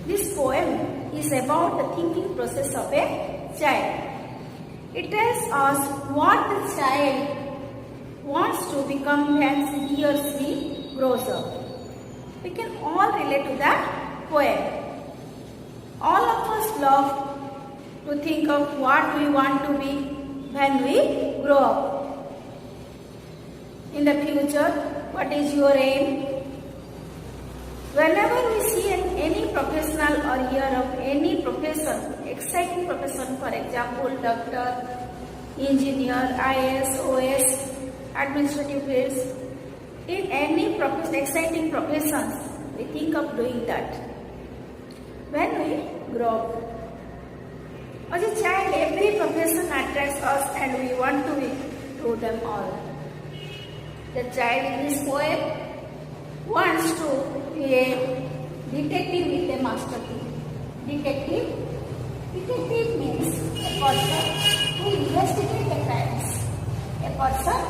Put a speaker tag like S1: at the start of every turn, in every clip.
S1: This poem is about the thinking process of a child. It tells us what the child wants to become when he or she grows up. We can all relate to that poem. All of us love to think of what we want to be when we grow up. In the future, what is your aim? Whenever we see any professional or hear of any profession, exciting profession, for example, doctor, engineer, IAS, OS, administrative fields, in any exciting professions, we think of doing that. When we grow up, as a child, every profession attracts us and we want to do them all. The child in this poem wants to be a detective with a master key. Detective means a person who investigates the crimes. A person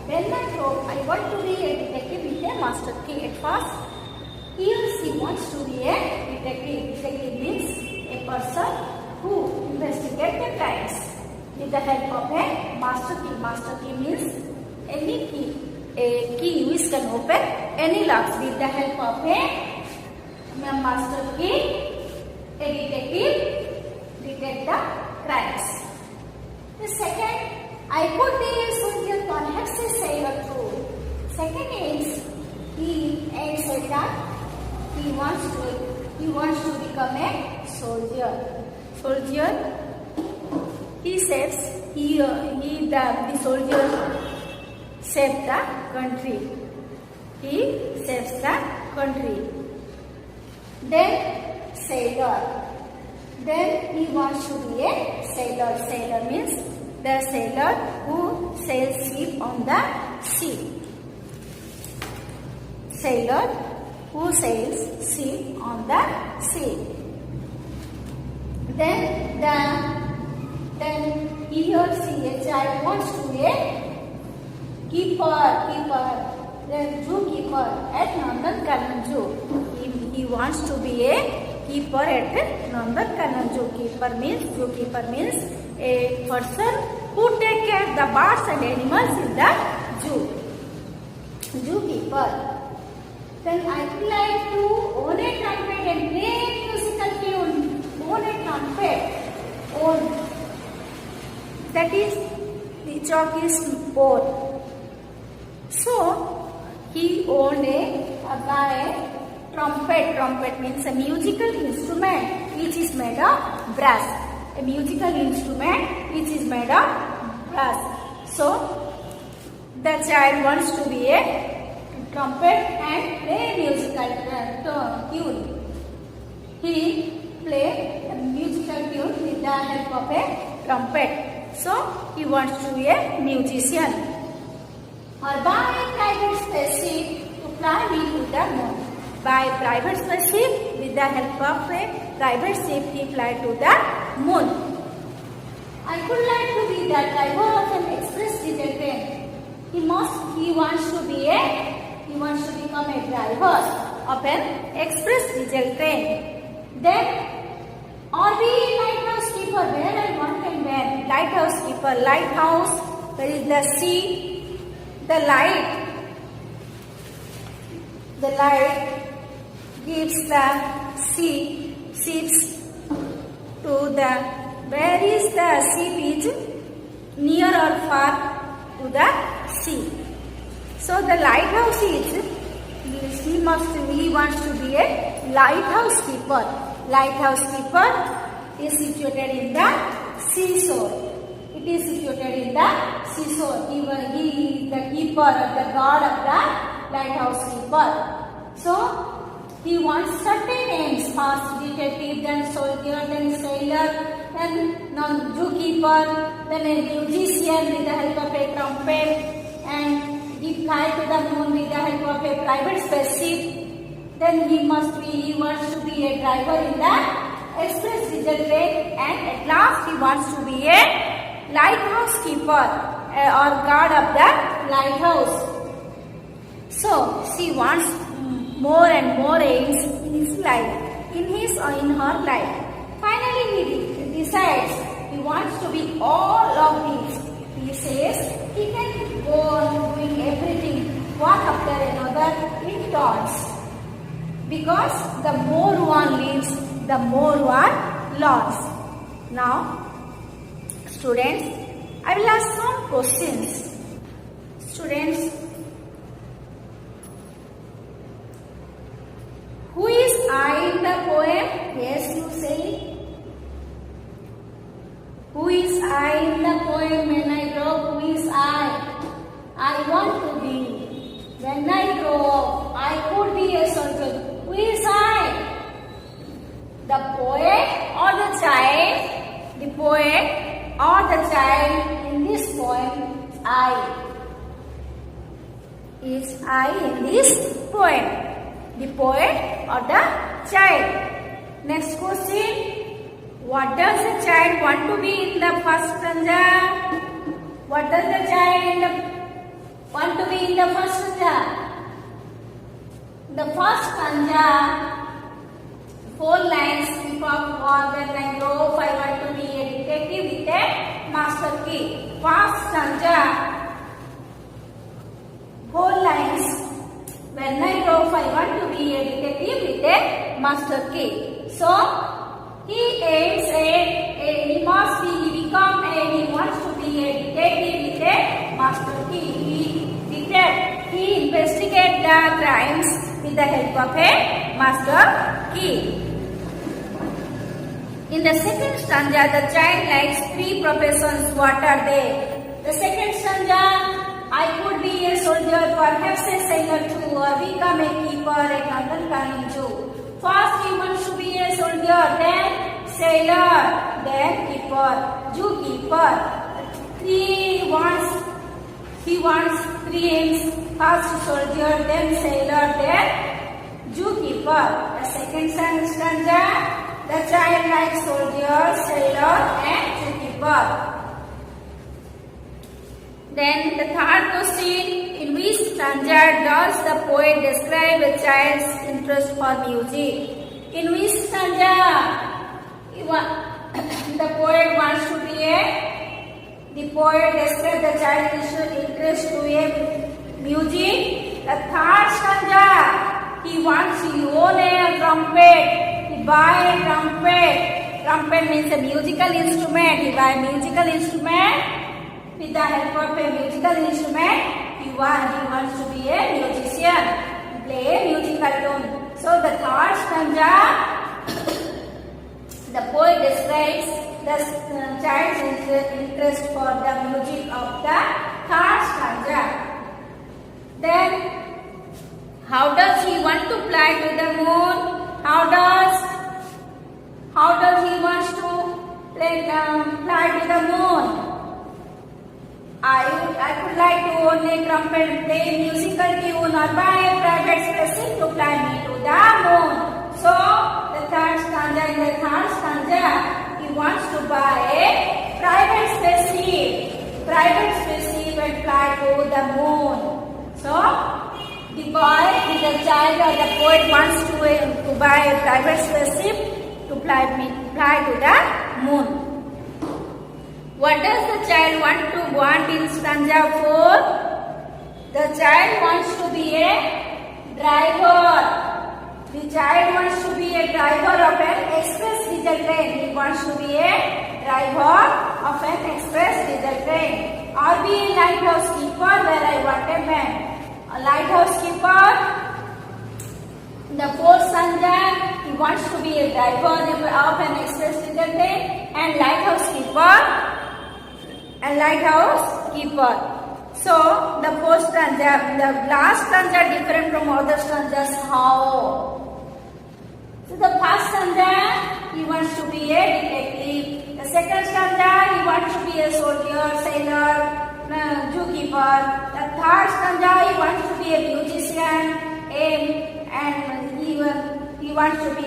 S1: will not know, I want to be a detective with a master key. At first, he or she wants to be a detective. Detective means a person who investigates the crimes with the help of a master key. Master key means any key. A key which can open any locks. With the help of a master key, a detective detect the crimes. The second, I could be a soldier, perhaps a sailor too. Second is, he said that he wants to become a soldier. Soldier, he says the soldier save the country. He saves the country. Then sailor. Then he wants to be a sailor. Sailor means the sailor who sails ship on the sea. Sailor who sails ship on the sea. Then he or she, a child, wants to be a keeper, then zookeeper at Nandankanan Zoo. He wants to be a keeper at Nandankanan Zoo. Zookeeper means a person who take care of the birds and animals in the zoo. Zookeeper. Then I would like to own a trumpet and play musical tune. Own a trumpet. That is, the chalk is own. So, he owned a trumpet. Trumpet means a musical instrument which is made of brass. A musical instrument which is made of brass. So, the child wants to be a trumpet and play a musical tune. He play a musical tune with the help of a trumpet. So, he wants to be a musician. Or buy a private spaceship to fly me to the moon. By private spaceship, with the help of a private ship, he fly to the moon. I would like to be the driver of an express diesel train. He wants to become a driver of an express diesel train. Then, or be a lighthouse keeper, where I want and when. Lighthouse keeper, lighthouse, there is the sea. The light gives the ships to the, where is the ship is near or far to the sea. So the lighthouse he wants to be a lighthouse keeper. Lighthouse keeper is situated in the seashore. It is situated in the seashore. He is the keeper, the guard of the lighthouse keeper. So he wants certain aims: first detective, then soldier, then sailor, then zookeeper, then a musician with the help of a trumpet, and he fly to the moon with the help of a private spaceship. Then he wants to be a driver in the express diesel train, and at last he wants to be a lighthouse keeper or guard of the lighthouse. So she wants more and more aims in his life, in his or in her life. Finally he decides he wants to be all of these. He says he can go on doing everything one after another in turns. Because the more one lives, the more one learns. Now, students, I will ask some questions. Students, who is I in the poem? Yes, you say. Who is I in the poem? When I grow, who is I want to be. When I grow up, I could be a soldier. Who is I? The poet or the child? The poet or the child in this poem is I. Is I in this poem? The poet or the child? Next question. What does the child want to be in the first stanza? What does the child want to be in the first stanza? The first stanza, 4 lines, keep up war, when I grow up, I want to be a detective with a master key. First stanza, 4 lines, when I grow up, I want to be a detective with a master key. So, he aims at, he wants to be a detective with a master key. He investigates the crimes with the help of a master key. In the second stanza, the child likes 3 professions. What are they? The second stanza, I could be a soldier, perhaps a sailor too, or become a keeper at London Canning Zoo. First, he wants to be a soldier, then sailor, then keeper, zookeeper. He wants 3 aims: first soldier, then sailor, then zookeeper. The second stanza, the child likes soldier, sailor, and zookeeper. Then the third question, in which stanza does the poet describe a child's interest for music? In which stanza the poet wants to be the poet describes the child's interest to a music? The third stanza, he own a trumpet, he buy a trumpet. Trumpet means a musical instrument. He buy a musical instrument. With the help of a musical instrument, he wants to be a musician, play a musical tune. So the third stanza, the poet describes the child's interest for the music of the third stanza. Then, how does he want to fly to the moon? How does he want to fly to the moon? I would like to own a trumpet, play a musical tune, or buy a private spaceship to fly me to the moon. So, in the third stanza, he wants to buy a private spaceship and fly to the moon. So, the child or the poet wants to buy a private spaceship to fly to the moon. What does the child want in stanza 4? The child wants to be a driver. The child wants to be a driver of an express diesel train. He wants to be a driver of an express diesel train. Or be a lighthouse keeper, where I want a man. A lighthouse keeper, The fourth standard, he wants to be a driver of an express diesel train and lighthouse keeper. So the fourth stanza, the last stanza different from other stanzas. How? So the first stanza, he wants to be a detective. The second stanza, he wants to be a soldier, sailor, zookeeper. The third stanza, he wants to be a musician, and he wants to be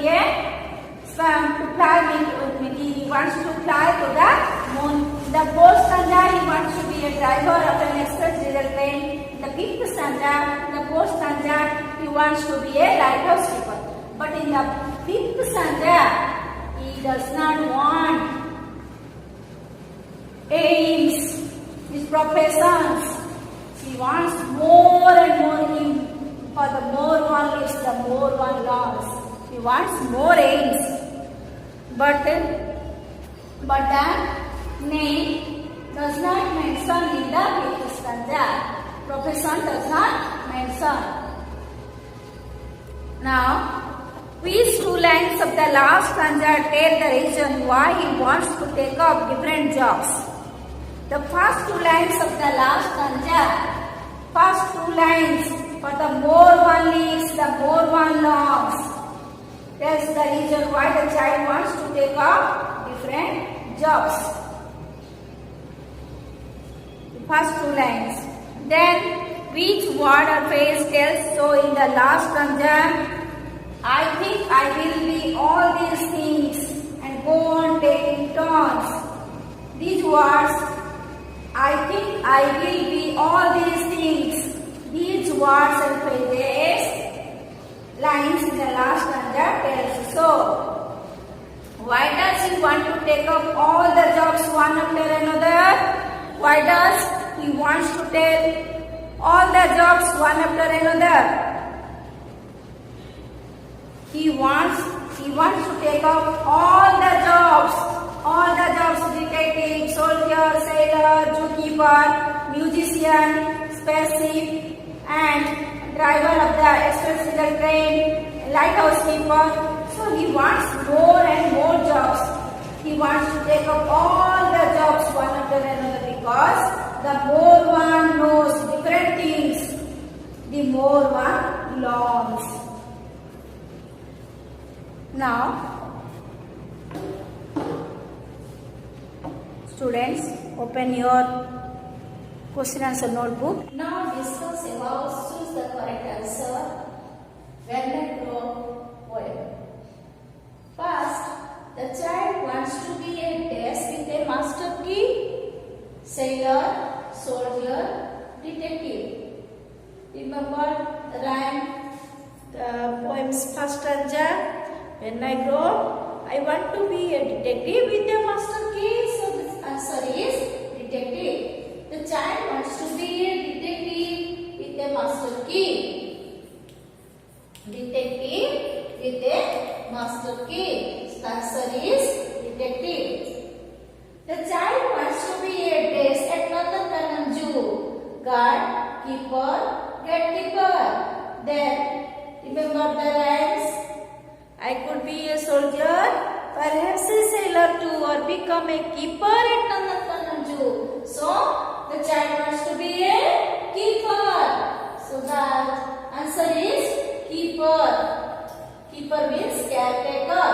S1: he wants to fly to the moon. The fourth stanza, he wants to be a driver of an express diesel train. The fifth stanza, the fourth stanza, he wants to be a lighthouse keeper. But in the fifth stanza, he does not want aims, his professions. He wants more and more. For the more one lives, the more one loves. He wants more aims. But the name does not mention in the fifth stanza. Profession does not mention. Now, which two lines of the last stanza tell the reason why he wants to take up different jobs? The first two lines of the last stanza, first two lines, for the more one lives, the more one loves, tells the reason why the child wants to take up different jobs. The first two lines. Then, which word or phrase tells so in the last stanza? I think I will be all these things and go on taking turns. These words, I think I will be all these things. These words and phrases, lines in the last stanza tells so. Why does he want to take up all the jobs one after another? Why does he wants to tell all the jobs one after another? He wants to take up all the jobs, detective, soldier, sailor, zookeeper, musician, spaceship, and driver of the express diesel train, lighthouse keeper. So he wants more and more jobs. He wants to take up all the jobs one after another because the more one knows different things, the more one longs. Now, students, open your question answer notebook. Now discuss about choose the correct answer. Werner poem. First, the child wants to be a desk with a master key, sailor, soldier, detective. Remember the rhyme, the poem's first stanza. When I grow, I want to be a detective with a master key. So the answer is detective. The child wants to be a detective with a master key. Detective with a master key. The answer is detective. The child wants to be a desk at Nandankanan Zoo. Guard, keeper, gatekeeper. Then remember the rhymes. I could be a soldier, perhaps a sailor too, or become a keeper at Nandankanan Zoo. So the child wants to be a keeper. So the answer is keeper. Keeper means caretaker.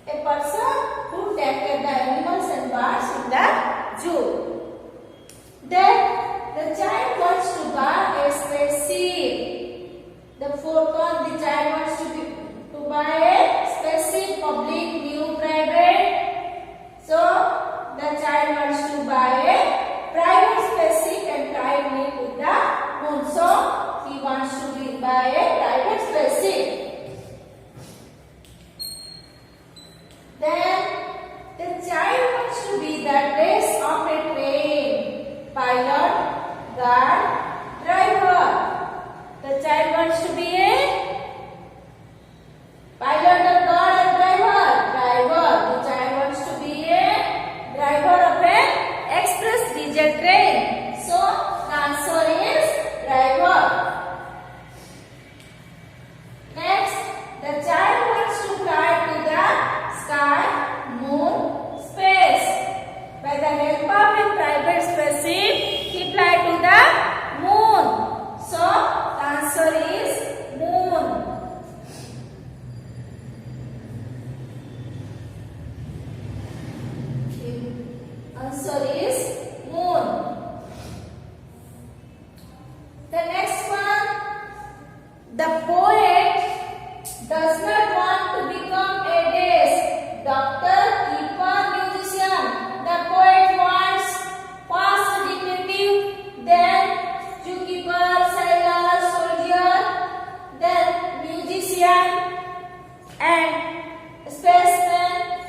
S1: A person who takes care of the animals and birds in the zoo. Then the child wants to buy a spaceship. The fourth one, the child wants to buy a spaceship, public, new, private. So the child wants to buy a private spaceship and try to meet with the moon. So he wants to buy a private spaceship. Then the child Answer is moon. The next one. The poet does not want to become a desk, doctor, keeper, musician. The poet wants first detective, then zookeeper, sailor, soldier, then musician and spaceman.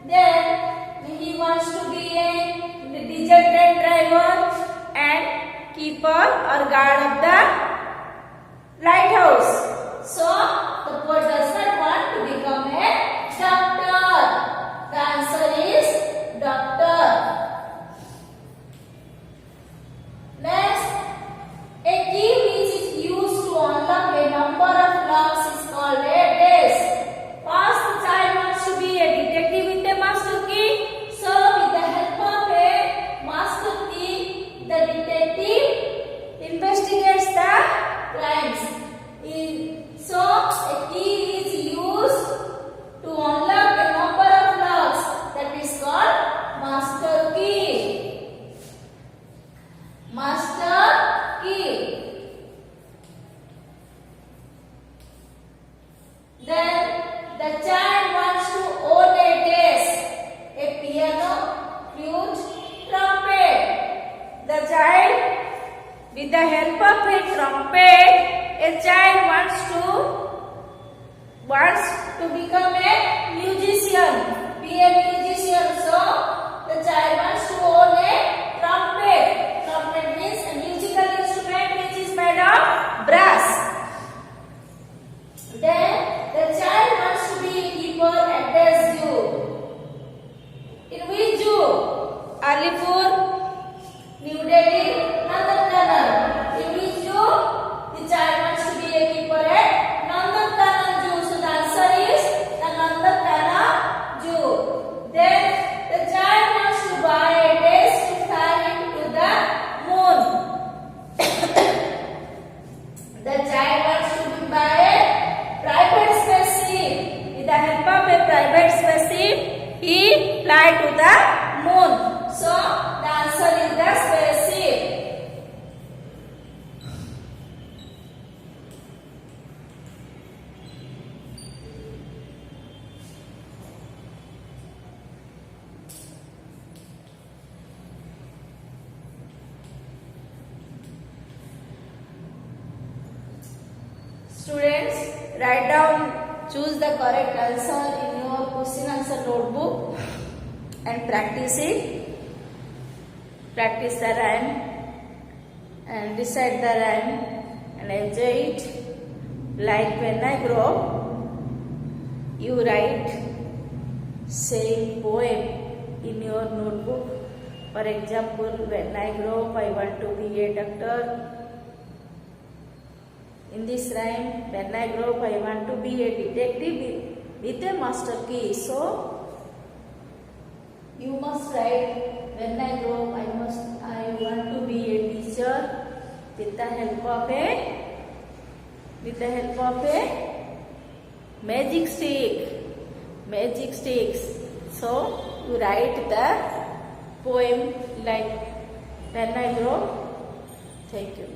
S1: Then he wants to be a diesel train driver and keeper or guard of the lighthouse. So, the poet does not want to become a doctor. The answer is doctor. Next, a key which is used to unlock a number of locks is called a desk. First, the child wants to be a detective with a master key. So, with the help of a master key, the detective investigates the crimes. So, a key is used to unlock a number of locks. That is called master key. Master key. Then the child wants to own a desk, a piano, flute, trumpet. The child, with the help of a trumpet, a child wants to become a musician, be a musician. So the child wants to own a trumpet. Trumpet means a musical instrument which is made of brass. Then the child wants to be a keeper at the zoo. In which zoo? Alipur, New Delhi, Nandankanan. In which zoo? The child wants to be a keeper at Nandankanan Zoo. So the answer is the Nandankanan Zoo. Then the child wants to buy a desk to fly him to the moon. The child wants to buy a private spaceship. With the help of a private spaceship, he fly to the moon. So the answer is the spaceship. Students, write down, choose the correct answer in your question answer notebook and practice it. Practice the rhyme and recite the rhyme and enjoy it. Like when I grow, you write same poem in your notebook. For example, when I grow up, I want to be a doctor. In this rhyme, when I grow up, I want to be a detective with a master key. So, you must write, when I grow up, I want to be a teacher with the help of a magic sticks. So, you write the poem like when I grow. Thank you.